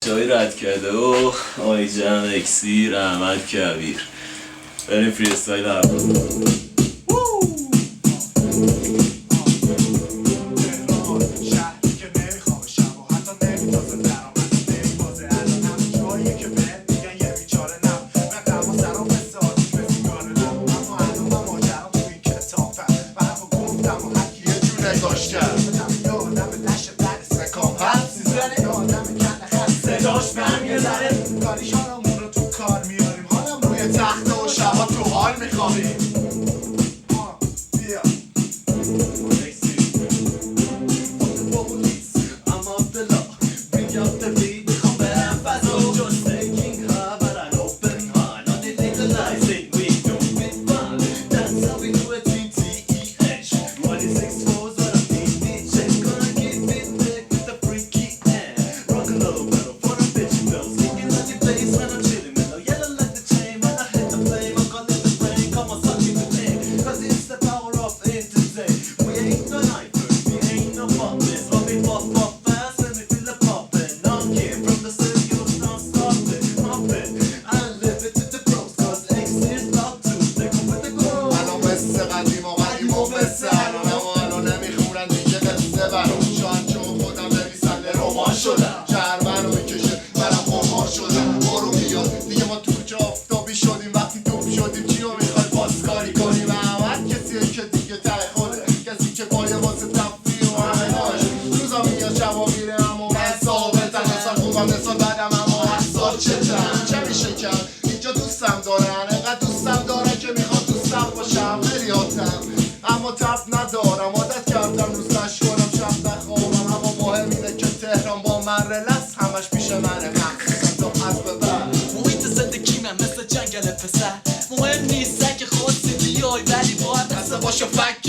جایی رد کرده و آی جمع اکسیر احمد کبیر. بریم فری استایل اول. کاریشانمون رو تو کار میاریم، حالم روی تخته و شبا تو حال میخوابیم. بیا شهر منو میکشه، منم خمار شدم. بارو میاد دیگه، ما تو کوچه آفتابی شدیم. وقتی توپ شدیم چی رو میخوای بازکاری کنیم؟ احمد کسیه که دیگه ته خوده، کسی که پایه واسه تفریح و همه ناش. روزا میاد شبا میره اما من ثابتم، اصلا خوبم نسان بدم اما احسال چتم. چه میشه کرد؟ اینجا دوستم دارن، انقدر دوستم دارن که میخواد دوستم باشم. خیلی حاتم اما تب ندارم، عادت کردم روز نشکنم شب نخوابم. اما مهم اینه که تهران با من رلس همش پیش منه، مخصوصا تو از ببر. محیط زندگی من مثل جنگل پسر، مهم نیست اگه خواستی بیای ولی باید دسته باشه فک